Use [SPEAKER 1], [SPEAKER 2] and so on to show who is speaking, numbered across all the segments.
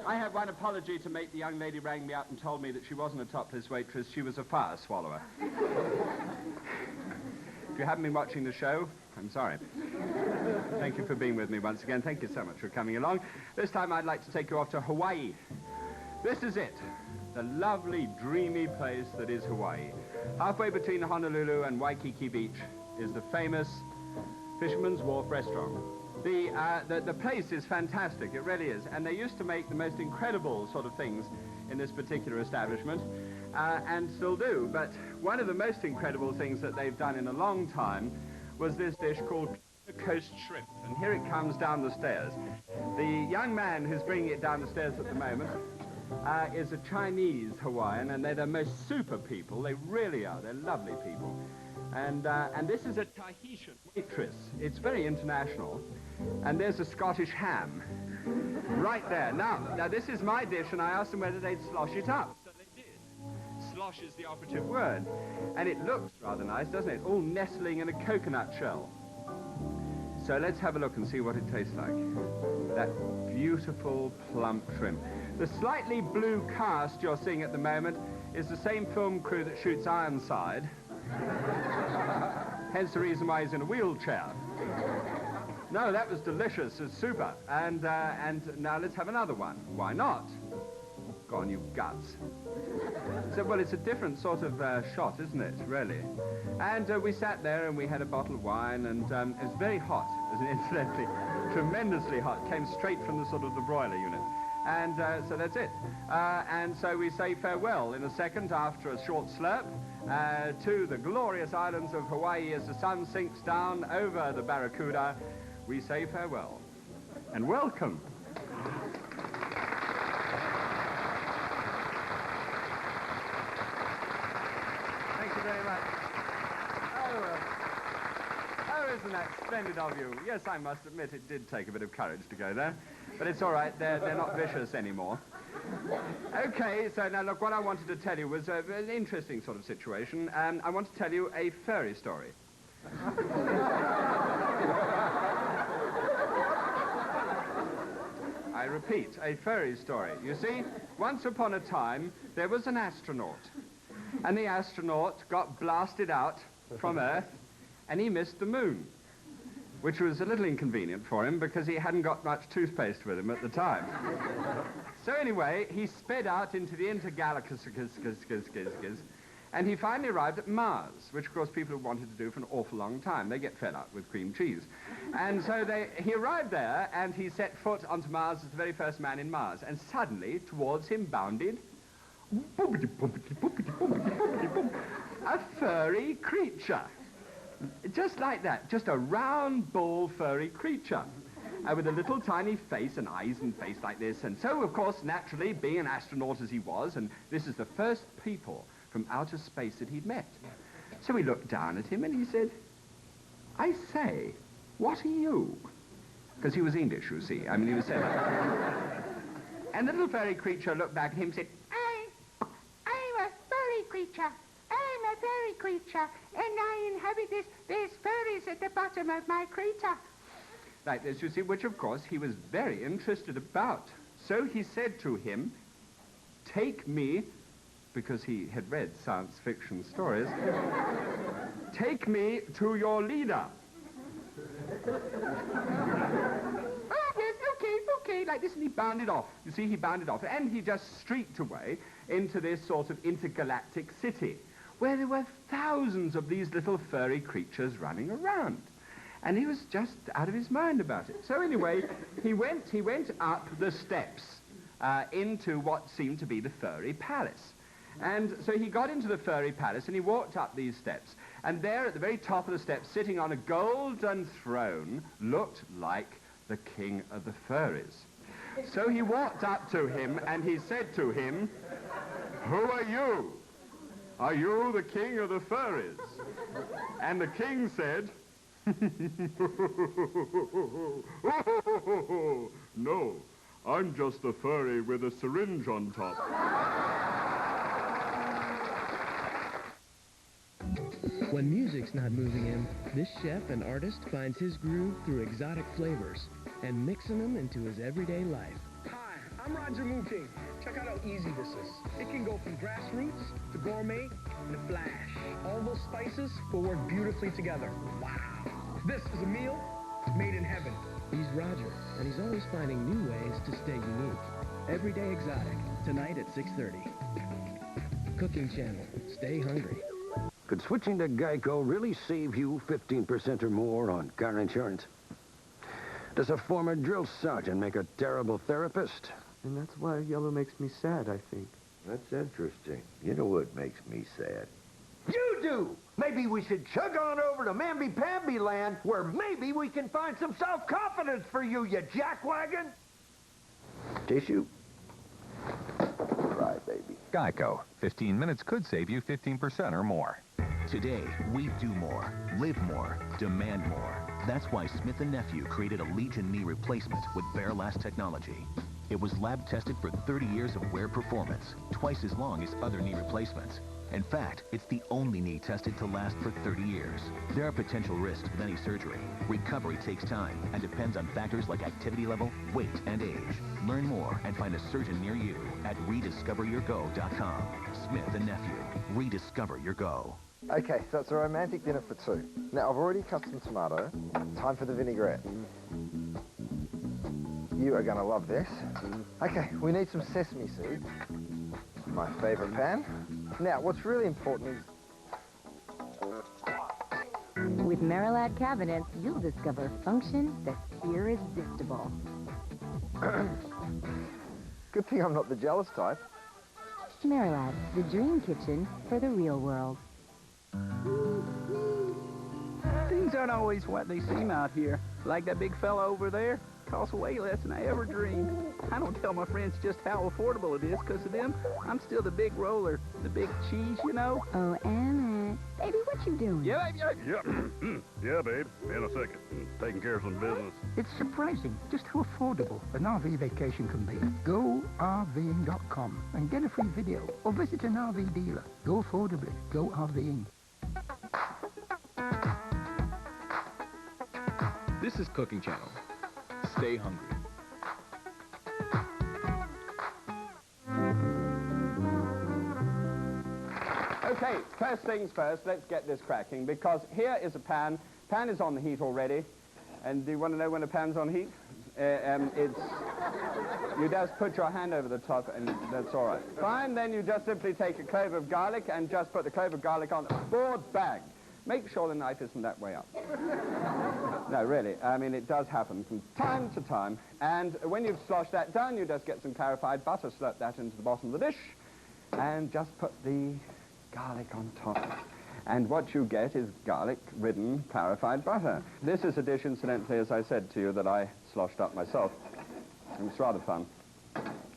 [SPEAKER 1] I have one apology to make. The young lady rang me up and told me that she wasn't a topless waitress, she was a fire swallower. If you haven't been watching the show, I'm sorry. Thank you for being with me once again. Thank you so much for coming along. This time I'd like to take you off to Hawaii. This is it. The lovely, dreamy place that is Hawaii. Halfway between Honolulu and Waikiki Beach is the famous Fisherman's Wharf restaurant. The place is fantastic, it really is, and they used to make the most incredible sort of things in this particular establishment, and still do, but one of the most incredible things that they've done in a long time was this dish called coast shrimp, and here it comes down the stairs. The young man who's bringing it down the stairs at the moment is a Chinese Hawaiian, and they're the most super people. They really are. They're lovely people. And this is a Tahitian waitress. It's very international. And there's a Scottish ham right there. Now this is my dish, and I asked them whether they'd slosh it up. So they did. Slosh is the operative word. And it looks rather nice, doesn't it? All nestling in a coconut shell. So let's have a look and see what it tastes like. That beautiful plump shrimp. The slightly blue cast you're seeing at the moment is the same film crew that shoots Ironside. Hence the reason why he's in a wheelchair. No, that was delicious. It's super. And now let's have another one. Why not? Go on, you guts. So, well, it's a different sort of shot, isn't it, really? And we sat there and we had a bottle of wine, and it was very hot, incidentally. Tremendously hot. Came straight from the sort of the broiler unit. And so that's it. And so we say farewell in a second after a short slurp to the glorious islands of Hawaii as the sun sinks down over the Barracuda. We say farewell and welcome. Thank you very much. Oh, isn't that splendid of you? Yes, I must admit it did take a bit of courage to go there. But it's all right, they're not vicious anymore. Okay, so now look, what I wanted to tell you was an interesting sort of situation. I want to tell you a furry story. I repeat, a furry story. You see, once upon a time, there was an astronaut. And the astronaut got blasted out from Earth, and he missed the moon, which was a little inconvenient for him because he hadn't got much toothpaste with him at the time. So anyway, he sped out into the intergalaxies, and he finally arrived at Mars, which of course people have wanted to do for an awful long time. They get fed up with cream cheese. And so he arrived there, and he set foot onto Mars as the very first man in Mars, and suddenly, towards him bounded a furry creature. Just like that, just a round, ball, furry creature. With a little tiny face and eyes and face like this. And so, of course, naturally, being an astronaut as he was, and this is the first people from outer space that he'd met. So he looked down at him and he said, "I say, what are you?" Because he was English, you see. I mean, he was saying that. And the little furry creature looked back at him and said, I'm a furry creature. I'm a furry creature, and I inhabit there's furries at the bottom of my crater. Like this, you see, which of course he was very interested about. So he said to him, "Take me," because he had read science fiction stories, "take me to your leader." Oh, yes, okay, like this, and he bounded off. You see, he bounded off, and he just streaked away into this sort of intergalactic city, where there were thousands of these little furry creatures running around. And he was just out of his mind about it. So anyway, he went up the steps into what seemed to be the furry palace. And so he got into the furry palace and he walked up these steps. And there at the very top of the steps, sitting on a golden throne, looked like the king of the furries. So he walked up to him and he said to him, "Who are you? Are you the king of the furries?" And the king said, "No, I'm just a furry with a syringe on top."
[SPEAKER 2] When music's not moving him, this chef and artist finds his groove through exotic flavors and mixing them into his everyday life.
[SPEAKER 3] Hi, I'm Roger Roger Mooking. Check out how easy this is. It can go from grassroots to gourmet in a flash. All those spices will work beautifully together. Wow. This is a meal made in heaven.
[SPEAKER 2] He's Roger, and he's always finding new ways to stay unique. Everyday Exotic, tonight at 6:30. Cooking Channel. Stay hungry.
[SPEAKER 4] Could switching to Geico really save you 15% or more on car insurance? Does a former drill sergeant make a terrible therapist?
[SPEAKER 5] And that's why yellow makes me sad, I think.
[SPEAKER 6] That's interesting. You know what makes me sad?
[SPEAKER 4] You do! Maybe we should chug on over to Mamby-Pamby land, where maybe we can find some self-confidence for you, you jackwagon!
[SPEAKER 6] Tissue? Cry, baby.
[SPEAKER 7] Geico. 15 minutes could save you 15% or more.
[SPEAKER 8] Today, we do more, live more, demand more. That's why Smith & Nephew created a Legion knee replacement with Bear Last technology. It was lab tested for 30 years of wear performance, twice as long as other knee replacements. In fact, it's the only knee tested to last for 30 years. There are potential risks with any surgery. Recovery takes time and depends on factors like activity level, weight, and age. Learn more and find a surgeon near you at rediscoveryourgo.com. Smith & Nephew. Rediscover your go.
[SPEAKER 9] Okay, so it's a romantic dinner for two. Now, I've already cut some tomato. Time for the vinaigrette. You are going to love this. Okay, we need some sesame seeds. My favorite pan. Now, what's really important is...
[SPEAKER 10] With Merilad cabinets, you'll discover function that's irresistible.
[SPEAKER 9] Good thing I'm not the jealous type.
[SPEAKER 10] Merilad, the dream kitchen for the real world.
[SPEAKER 11] Things aren't always what they seem out here. Like that big fella over there. Costs way less than I ever dreamed. I don't tell my friends just how affordable it is, because of them, I'm still the big roller, the big cheese, you know?
[SPEAKER 10] Oh, Emma. Baby, what you doing?
[SPEAKER 12] Yeah, babe, yeah. Yeah, babe. In a second. Taking care of some business.
[SPEAKER 13] It's surprising just how affordable an RV vacation can be. GoRVing.com and get a free video or visit an RV dealer. Go affordably. Go RVing.
[SPEAKER 14] This is Cooking Channel. Stay hungry.
[SPEAKER 1] Okay, first things first, let's get this cracking, because here is a pan. Pan is on the heat already. And do you want to know when a pan's on heat? You just put your hand over the top, and that's all right. Fine, then you just simply take a clove of garlic and just put the clove of garlic on the board bag. Make sure the knife isn't that way up. No, really, I mean, it does happen from time to time. And when you've sloshed that down, you just get some clarified butter, slurp that into the bottom of the dish, and just put the garlic on top. And what you get is garlic-ridden clarified butter. This is a dish, incidentally, as I said to you, that I sloshed up myself. It was rather fun.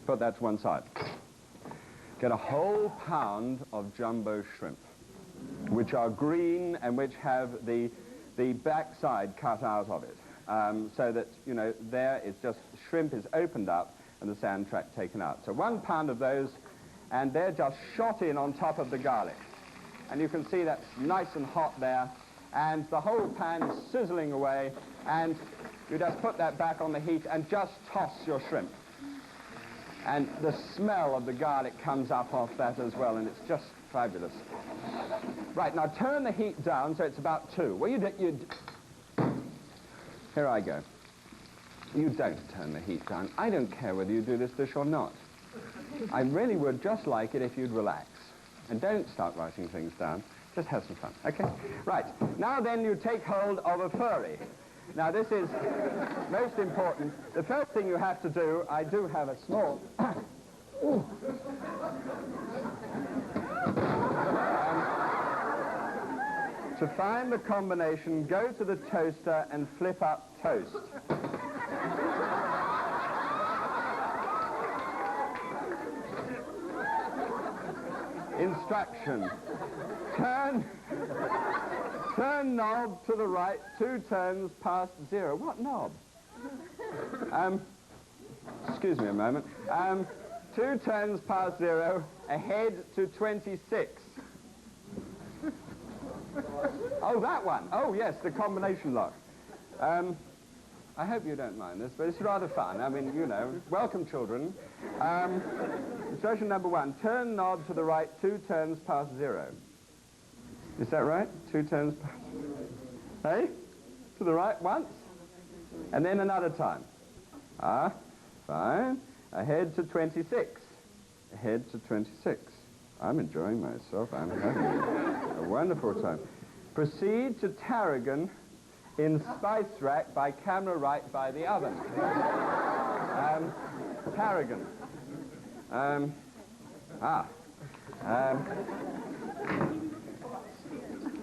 [SPEAKER 1] Put that to one side. Get a whole pound of jumbo shrimp, which are green and which have the backside cut out of it, so that, you know, there it's just shrimp is opened up and the sand track taken out. So 1 pound of those, and they're just shot in on top of the garlic. And you can see that's nice and hot there, and the whole pan is sizzling away, and you just put that back on the heat and just toss your shrimp. And the smell of the garlic comes up off that as well, and it's just fabulous. Right, now turn the heat down so it's about 2. Well, here I go. You don't turn the heat down. I don't care whether you do this dish or not. I really would just like it if you'd relax. And don't start writing things down. Just have some fun, okay? Right, now then you take hold of a furry. Now this is most important. The first thing you have to do, I do have a small... to find the combination, go to the toaster and flip up toast. Instruction. Turn knob to the right, 2 turns past 0. What knob? Excuse me a moment. 2 turns past 0, ahead to 26. Oh, that one. Oh, yes, the combination lock. I hope you don't mind this, but it's rather fun. I mean, you know, welcome children. Instruction number 1, turn knob to the right 2 turns past 0. Is that right? 2 turns past... Hey? To the right once? And then another time. Ah, fine. Ahead to 26. Ahead to 26. I'm enjoying myself. I'm having a wonderful time. Proceed to tarragon in spice rack by camera right by the oven. Tarragon.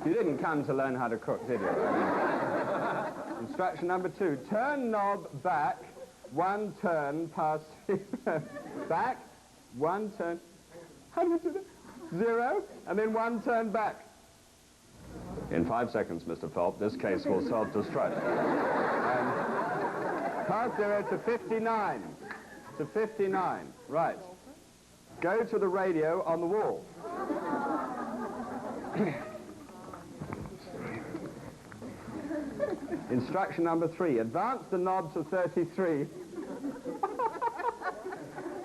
[SPEAKER 1] You didn't come to learn how to cook, did you? Instruction number 2, turn knob back 1 turn past... back, 1 turn... How do we do that? 0, and then 1 turn back. In 5 seconds, Mr. Phelps, this case will self-destruct. Past 0 to 59. To 59, right. Go to the radio on the wall. Instruction number 3, advance the knob to 33.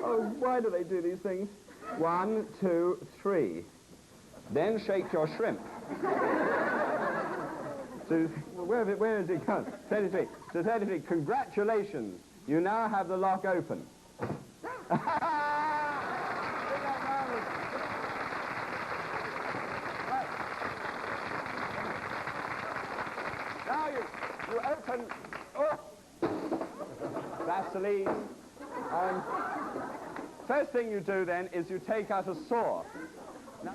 [SPEAKER 1] Oh, why do they do these things? 1, 2, 3. Then shake your shrimp. Where is it gone? 33. To 33. Congratulations. You now have the lock open. Now you open. Oh. Vaseline. First thing you do then is you take out a saw. Now,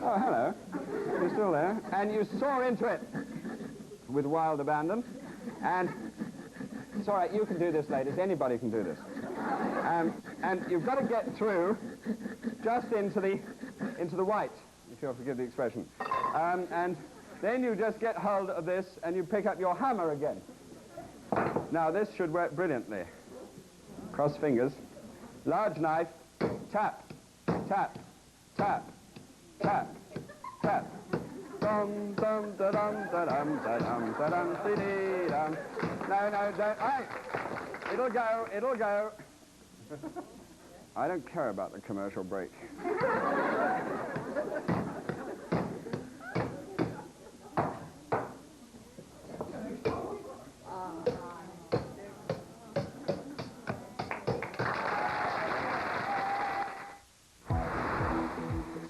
[SPEAKER 1] oh, hello. You're still there. And you saw into it with wild abandon. And it's all right, you can do this, ladies. Anybody can do this. And you've got to get through just into the white, if you'll forgive the expression. And then you just get hold of this and you pick up your hammer again. Now, this should work brilliantly. Cross fingers. Large knife. Tap, tap, tap, tap, tap. Dum dum da dum da dum da dum da dum dee dee dum. No, don't. Hey, it'll go. It'll go. I don't care about the commercial break.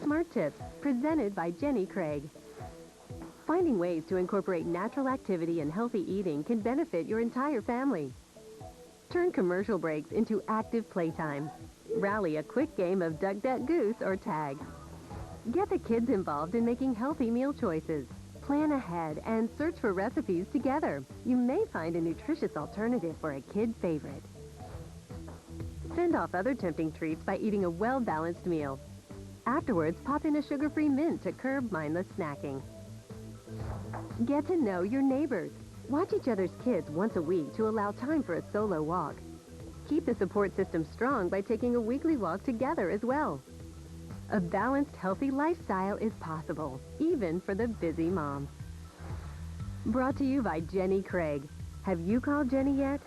[SPEAKER 15] Smart Tips, presented by Jenny Craig. Finding ways to incorporate natural activity and healthy eating can benefit your entire family. Turn commercial breaks into active playtime. Rally a quick game of Duck, Duck, Goose or tag. Get the kids involved in making healthy meal choices. Plan ahead and search for recipes together. You may find a nutritious alternative for a kid favorite. Fend off other tempting treats by eating a well-balanced meal. Afterwards, pop in a sugar-free mint to curb mindless snacking. Get to know your neighbors. Watch each other's kids once a week to allow time for a solo walk. Keep the support system strong by taking a weekly walk together as well. A balanced, healthy lifestyle is possible, even for the busy mom. Brought to you by Jenny Craig. Have you called Jenny yet?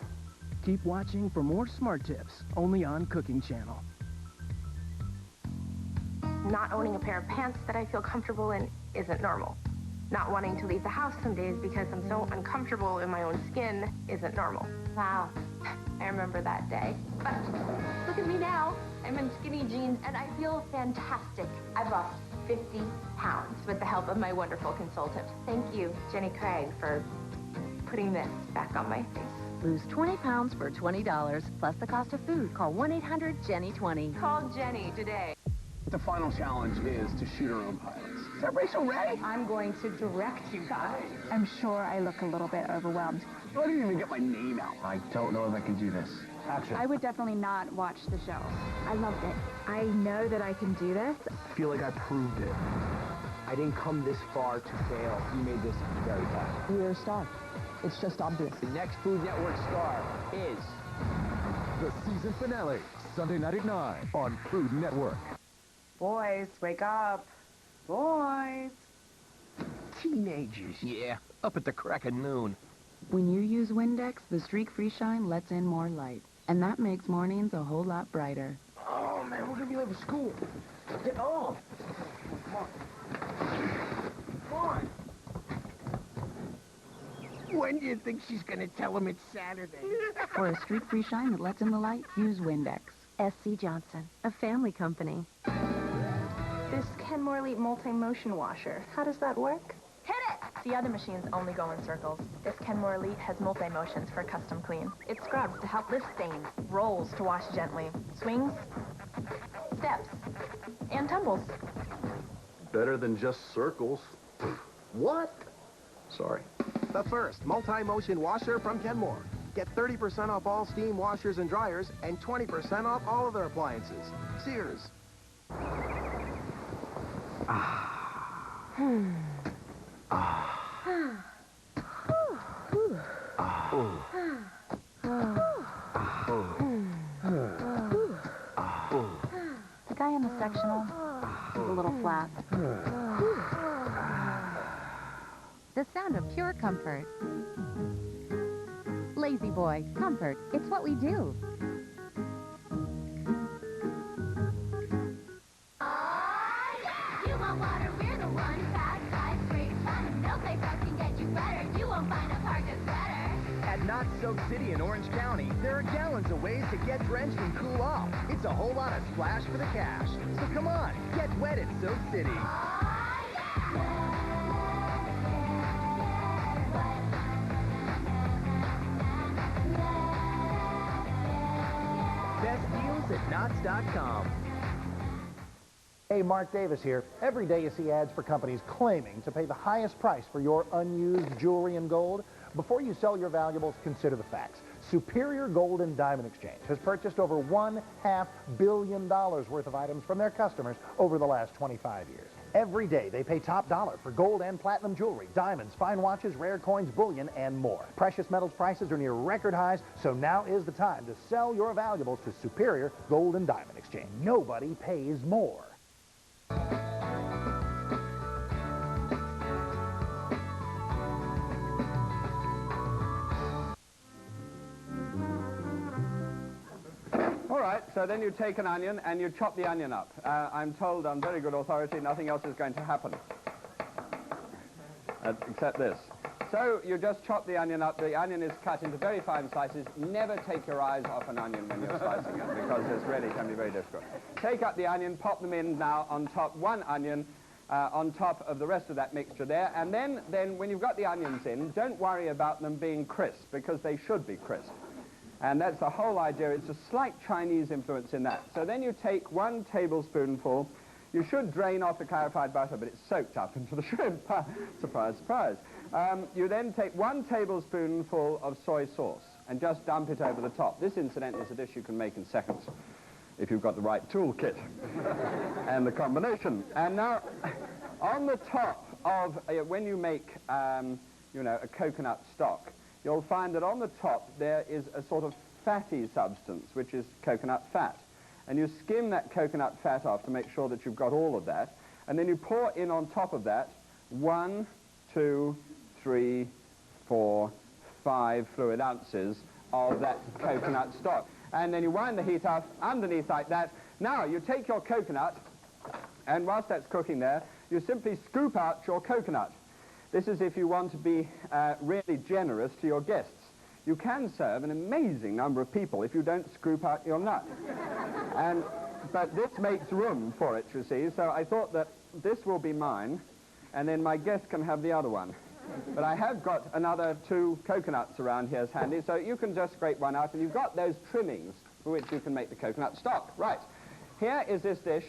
[SPEAKER 2] Keep watching for more Smart Tips, only on Cooking Channel.
[SPEAKER 16] Not owning a pair of pants that I feel comfortable in isn't normal. Not wanting to leave the house some days because I'm so uncomfortable in my own skin isn't normal. Wow, I remember that day. But look at me now. I'm in skinny jeans and I feel fantastic. I've lost 50 pounds with the help of my wonderful consultant. Thank you, Jenny Craig, for putting this back on my face.
[SPEAKER 10] Lose 20 pounds for $20, plus the cost of food. Call 1-800-JENNY20.
[SPEAKER 16] Call Jenny today.
[SPEAKER 3] The final challenge is to shoot our own pilots. Is everybody so ready?
[SPEAKER 17] I'm going to direct you guys. I'm sure I look a little bit overwhelmed.
[SPEAKER 3] I didn't even get my name out. I don't know if I can do this. Action.
[SPEAKER 17] I would definitely not watch the show. I loved it. I know that I can do this.
[SPEAKER 3] I feel like I proved it. I didn't come this far to fail. You made this very fast.
[SPEAKER 17] We're a star. It's just obvious.
[SPEAKER 3] The next Food Network star is...
[SPEAKER 7] The season finale,
[SPEAKER 18] Sunday night at 9 on Food Network.
[SPEAKER 19] Boys, wake up. Boys.
[SPEAKER 13] Teenagers, yeah. Up at the crack of noon.
[SPEAKER 20] When you use Windex, the streak-free shine lets in more light. And that makes mornings a whole lot brighter.
[SPEAKER 13] Oh, man, we're going to be late for school. Get on. Come on. Come on. When do you think she's going to tell him it's Saturday?
[SPEAKER 20] For a streak-free shine that lets in the light, use Windex.
[SPEAKER 15] S.C. Johnson, a family company.
[SPEAKER 17] This Kenmore Elite multi-motion washer, how does that work?
[SPEAKER 16] Hit it! The other machines only go in circles. This Kenmore Elite has multi-motions for custom clean. It scrubs to help lift stains, rolls to wash gently, swings, steps, and tumbles.
[SPEAKER 12] Better than just circles.
[SPEAKER 21] What?
[SPEAKER 12] Sorry.
[SPEAKER 21] The first multi-motion washer from Kenmore. Get 30% off all steam washers and dryers and 20% off all of their appliances. Sears.
[SPEAKER 10] The guy in the sectional is a little flat. The sound of pure comfort. Lazy Boy, comfort, it's what we do.
[SPEAKER 22] You want water, we're the one. Fast, five, straight, fun. No place else can get you better. You won't find a park that's better.
[SPEAKER 3] At Not Soak City in Orange County, there are gallons of ways to get drenched and cool off. It's a whole lot of splash for the cash. So come on, get wet at Soak City. Best deals at Knots.com.
[SPEAKER 23] Hey, Mark Davis here. Every day you see ads for companies claiming to pay the highest price for your unused jewelry and gold. Before you sell your valuables, consider the facts. Superior Gold and Diamond Exchange has purchased over $1.5 billion worth of items from their customers over the last 25 years. Every day they pay top dollar for gold and platinum jewelry, diamonds, fine watches, rare coins, bullion, and more. Precious metals prices are near record highs, so now is the time to sell your valuables to Superior Gold and Diamond Exchange. Nobody pays more.
[SPEAKER 1] All right, so then you take an onion and you chop the onion up. I'm told on very good authority nothing else is going to happen, except this. So you just chop the onion up. The onion is cut into very fine slices. Never take your eyes off an onion when you're slicing it, because this really can be very difficult. Take up the onion, pop them in now on top, one onion on top of the rest of that mixture there. And then when you've got the onions in, don't worry about them being crisp, because they should be crisp. And that's the whole idea. It's a slight Chinese influence in that. So then you take 1 tablespoonful. You should drain off the clarified butter, but it's soaked up into the shrimp. Surprise, surprise. You then take 1 tablespoonful of soy sauce and just dump it over the top. This, incidentally, is a dish you can make in seconds if you've got the right toolkit and the combination. And now, on the top of, when you make, you know, a coconut stock, you'll find that on the top there is a sort of fatty substance, which is coconut fat. And you skim that coconut fat off to make sure that you've got all of that. And then you pour in on top of that 1, 2, 3, 4, 5 fluid ounces of that coconut stock. And then you wind the heat up underneath like that. Now, you take your coconut, and whilst that's cooking there, you simply scoop out your coconut. This is if you want to be really generous to your guests. You can serve an amazing number of people if you don't scoop out your nut. But this makes room for it, you see, so I thought that this will be mine, and then my guest can have the other one. But I have got another 2 coconuts around here handy, so you can just scrape one out, and you've got those trimmings for which you can make the coconut stock. Right, here is this dish.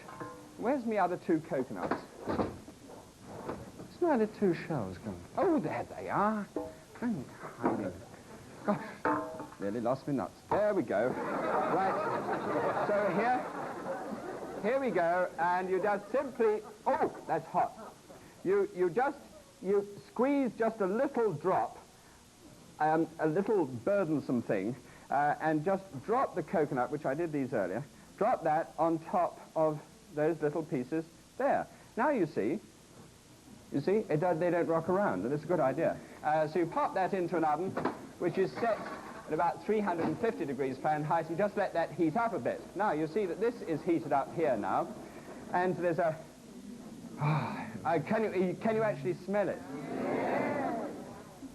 [SPEAKER 1] Where's my other 2 coconuts? It's not the 2 shells going. Oh, there they are. Gosh, nearly lost me nuts. There we go. Right, so here we go, and you just simply, oh, that's hot. You squeeze just a little drop, a little burdensome thing, and just drop the coconut, which I did these earlier, drop that on top of those little pieces there. Now you see, they don't rock around, and it's a good idea. So you pop that into an oven, which is set at about 350 degrees Fahrenheit, and just let that heat up a bit. Now you see that this is heated up here now, and there's a... can you actually smell it?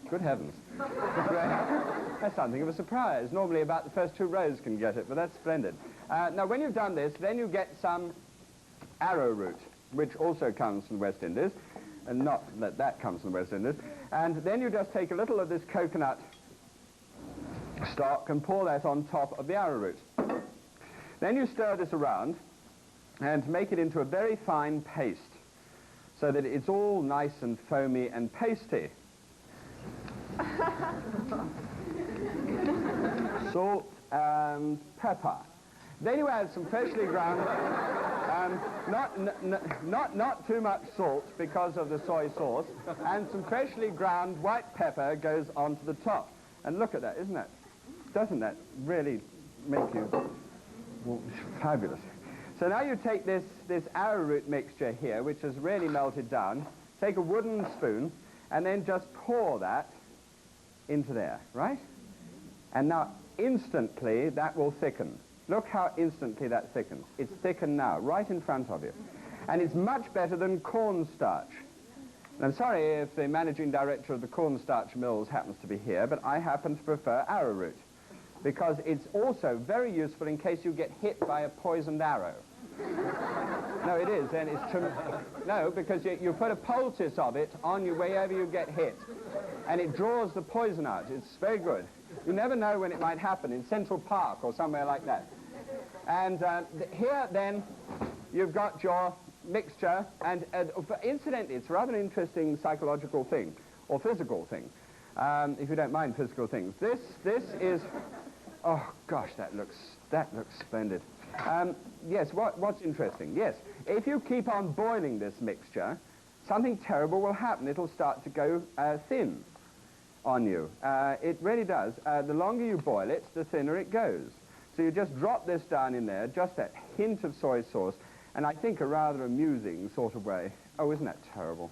[SPEAKER 1] Good heavens. That's something of a surprise. Normally about the first 2 rows can get it, but that's splendid. Now when you've done this, then you get some arrowroot, which also comes from the West Indies, and not that that comes from the West Indies. And then you just take a little of this coconut stock and pour that on top of the arrowroot. Then you stir this around and make it into a very fine paste so that it's all nice and foamy and pasty. Salt and pepper. Then you add some freshly ground, not too much salt because of the soy sauce, and some freshly ground white pepper goes onto the top. And look at that, doesn't that really make you fabulous? So now you take this arrowroot mixture here, which has really melted down, take a wooden spoon, and then just pour that into there, right? And now instantly that will thicken. Look how instantly that thickens. It's thickened now, right in front of you. And it's much better than cornstarch. And I'm sorry if the managing director of the cornstarch mills happens to be here, but I happen to prefer arrowroot, because it's also very useful in case you get hit by a poisoned arrow. No, it is, and it's true. No, because you put a poultice of it on you wherever you get hit, and it draws the poison out. It's very good. You never know when it might happen, in Central Park or somewhere like that. And here, then, you've got your mixture, and incidentally, it's a rather interesting psychological thing, or physical thing, if you don't mind physical things. This is, oh gosh, that looks splendid. Yes, what's interesting? Yes, if you keep on boiling this mixture, something terrible will happen. It'll start to go thin on you. It really does. The longer you boil it, the thinner it goes. So you just drop this down in there, just a hint of soy sauce, and I think a rather amusing sort of way. Oh, isn't that terrible?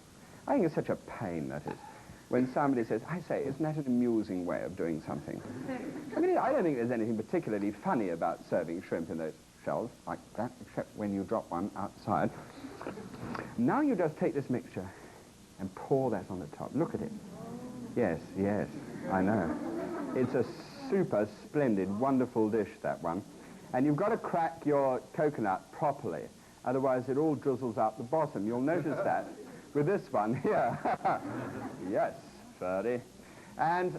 [SPEAKER 1] I think it's such a pain, that is, when somebody says, I say, isn't that an amusing way of doing something? I mean, I don't think there's anything particularly funny about serving shrimp in those shells like that, except when you drop one outside. Now you just take this mixture and pour that on the top. Look at it. Yes, I know. It's a super splendid, wonderful dish, that one. And you've got to crack your coconut properly, otherwise it all drizzles out the bottom. You'll notice that with this one here. Yes, Ferdy. And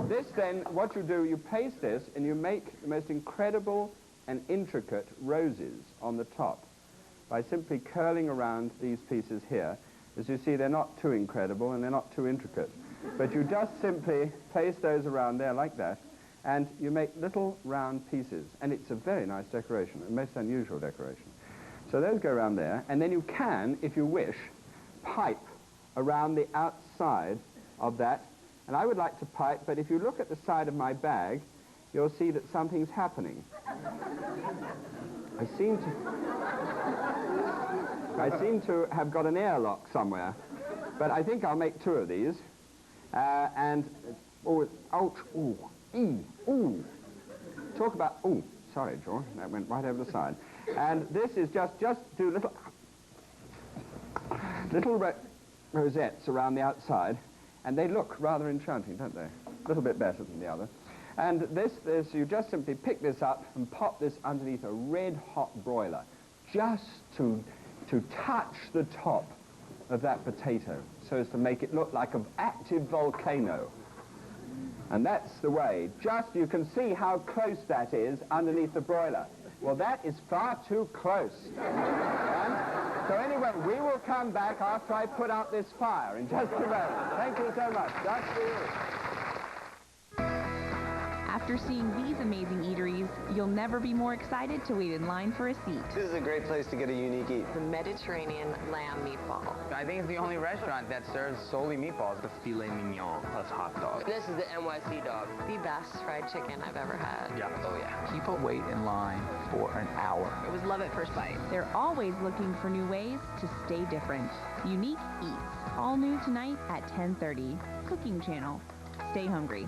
[SPEAKER 1] this then, what you do, you paste this and you make the most incredible and intricate roses on the top by simply curling around these pieces here. As you see, they're not too incredible and they're not too intricate. But you just simply place those around there like that, and you make little round pieces. And it's a very nice decoration, a most unusual decoration. So those go around there, and then you can, if you wish, pipe around the outside of that. And I would like to pipe, but if you look at the side of my bag, you'll see that something's happening. I seem to have got an airlock somewhere, but I think I'll make 2 of these. And, oh, ouch, ooh, ooh. Talk about, ooh, sorry, George, that went right over the side. And this is just do little rosettes around the outside, and they look rather enchanting, don't they? A little bit better than the other. And this, you just simply pick this up and pop this underneath a red-hot broiler, just to touch the top of that potato, so as to make it look like an active volcano. And that's the way. Just, you can see how close that is underneath the broiler. Well, that is far too close. So anyway, we will come back after I put out this fire in just a moment. Thank you so much. That's for you.
[SPEAKER 4] After seeing these amazing eateries, you'll never be more excited to wait in line for a seat.
[SPEAKER 5] This is a great place to get a unique eat.
[SPEAKER 6] The Mediterranean lamb meatball.
[SPEAKER 5] I think it's the only restaurant that serves solely meatballs. The filet mignon plus hot dog.
[SPEAKER 6] This is the NYC dog. The best fried chicken I've ever had.
[SPEAKER 5] Yeah. Oh yeah.
[SPEAKER 11] People wait in line for an hour.
[SPEAKER 6] It was love at first bite.
[SPEAKER 4] They're always looking for new ways to stay different. Unique Eats. All new tonight at 10:30. Cooking Channel. Stay hungry.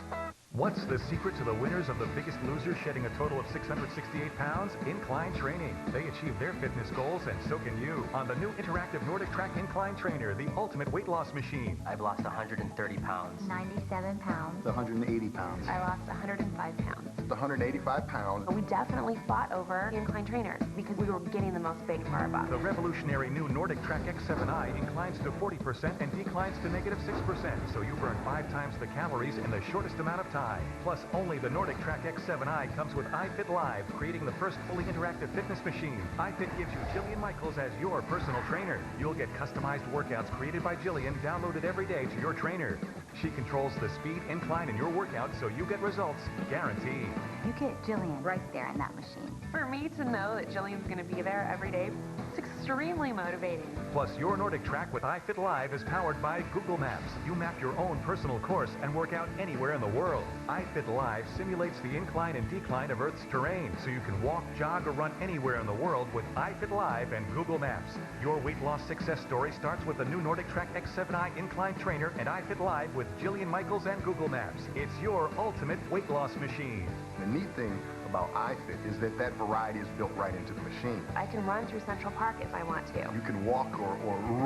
[SPEAKER 24] What's the secret to the winners of The Biggest Loser shedding a total of 668 pounds? Incline training. They achieve their fitness goals, and so can you, on the new interactive Nordic Track Incline Trainer, the ultimate weight loss machine.
[SPEAKER 5] I've lost 130 pounds.
[SPEAKER 6] 97 pounds.
[SPEAKER 18] 180 pounds.
[SPEAKER 16] I lost 105 pounds.
[SPEAKER 18] 185 pounds.
[SPEAKER 16] We definitely fought over the incline trainers because we were getting the most bang for our buck.
[SPEAKER 24] The revolutionary new Nordic Track X7i inclines to 40% and declines to -6%, so you burn 5 times the calories in the shortest amount of time. Plus, only the Nordic Track X7i comes with iFit Live, creating the first fully interactive fitness machine. iFit gives you Jillian Michaels as your personal trainer. You'll get customized workouts created by Jillian, downloaded every day to your trainer. She controls the speed, incline in your workout, so you get results guaranteed.
[SPEAKER 10] You get Jillian right there in that machine.
[SPEAKER 16] For me to know that Jillian's going to be there every day, it's extremely motivating.
[SPEAKER 24] Plus, your Nordic Track with iFit Live is powered by Google Maps. You map your own personal course and work out anywhere in the world. iFit Live simulates the incline and decline of Earth's terrain, so you can walk, jog, or run anywhere in the world with iFit Live and Google Maps. Your weight loss success story starts with the new Nordic Track X7i Incline Trainer and iFit Live with Jillian Michaels and Google Maps. It's your ultimate weight loss machine.
[SPEAKER 18] The neat thing about iFit is that variety is built right into the machine.
[SPEAKER 16] I can run through Central Park if I want to.
[SPEAKER 18] You can walk or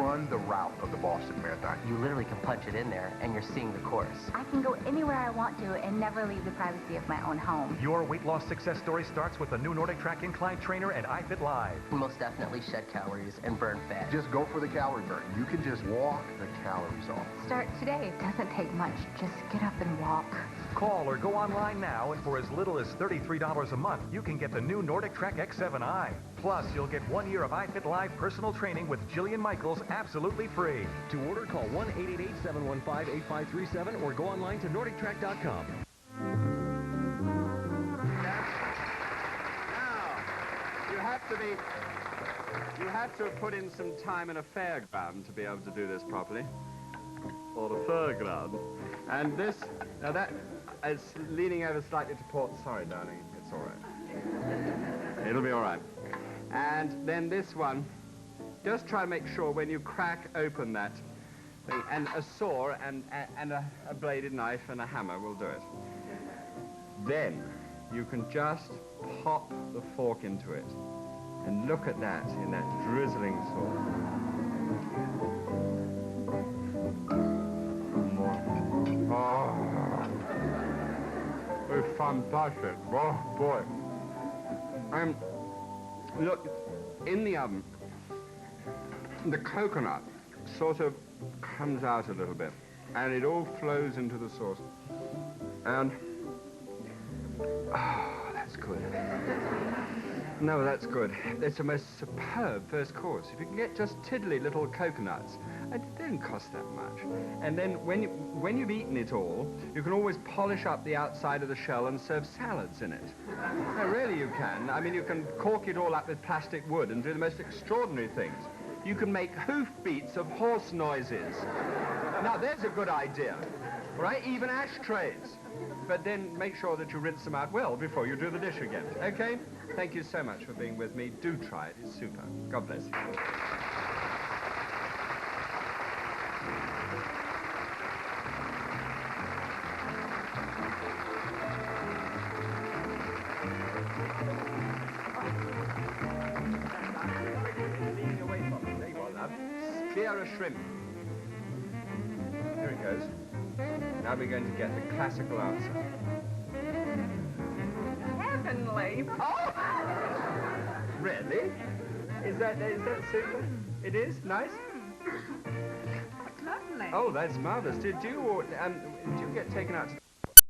[SPEAKER 18] run the route of the Boston Marathon.
[SPEAKER 5] You literally can punch it in there and you're seeing the course.
[SPEAKER 10] I can go anywhere I want to and never leave the privacy of my own home.
[SPEAKER 24] Your weight loss success story starts with the new Nordic Track Incline Trainer and iFit Live.
[SPEAKER 5] Most definitely shed calories and burn fat.
[SPEAKER 18] Just go for the calorie burn. You can just walk the calories off.
[SPEAKER 10] Start today. It doesn't take much. Just get up and walk.
[SPEAKER 24] Call or go online now, and for as little as $33 a month, you can get the new Nordic Track X7i. Plus, you'll get 1 year of iFit Live personal training with Jillian Michaels absolutely free.
[SPEAKER 2] To order, call 1-888-715-8537 or go online to NordicTrack.com.
[SPEAKER 1] You have to put in some time in a fairground to be able to do this properly.
[SPEAKER 12] Or the fairground.
[SPEAKER 1] And this, now that is leaning over slightly to port. Sorry, darling, it's all right. It'll be all right. And then this one, just try to make sure when you crack open that thing, and a saw and a bladed knife and a hammer will do it. Then you can just pop the fork into it. And look at that in that drizzling sauce. Oh, it's fantastic. Oh, boy. Look, in the oven, the coconut sort of comes out a little bit, and it all flows into the sauce. And, oh, that's good. No, that's good. It's a most superb first course. If you can get just tiddly little coconuts, it didn't cost that much. And then when you've eaten it all, you can always polish up the outside of the shell and serve salads in it. No, really you can. I mean, you can cork it all up with plastic wood and do the most extraordinary things. You can make hoofbeats of horse noises. Now, there's a good idea, right? Even ashtrays. But then make sure that you rinse them out well before you do the dish again, okay? Thank you so much for being with me. Do try it. It's super. God bless you. Spear a shrimp. Here it goes. Now we're going to get the classical answer.
[SPEAKER 6] Heavenly.
[SPEAKER 1] Oh! Really? Is that super? It is? Nice?
[SPEAKER 6] Lovely.
[SPEAKER 1] Oh, that's marvelous. Did you get taken out to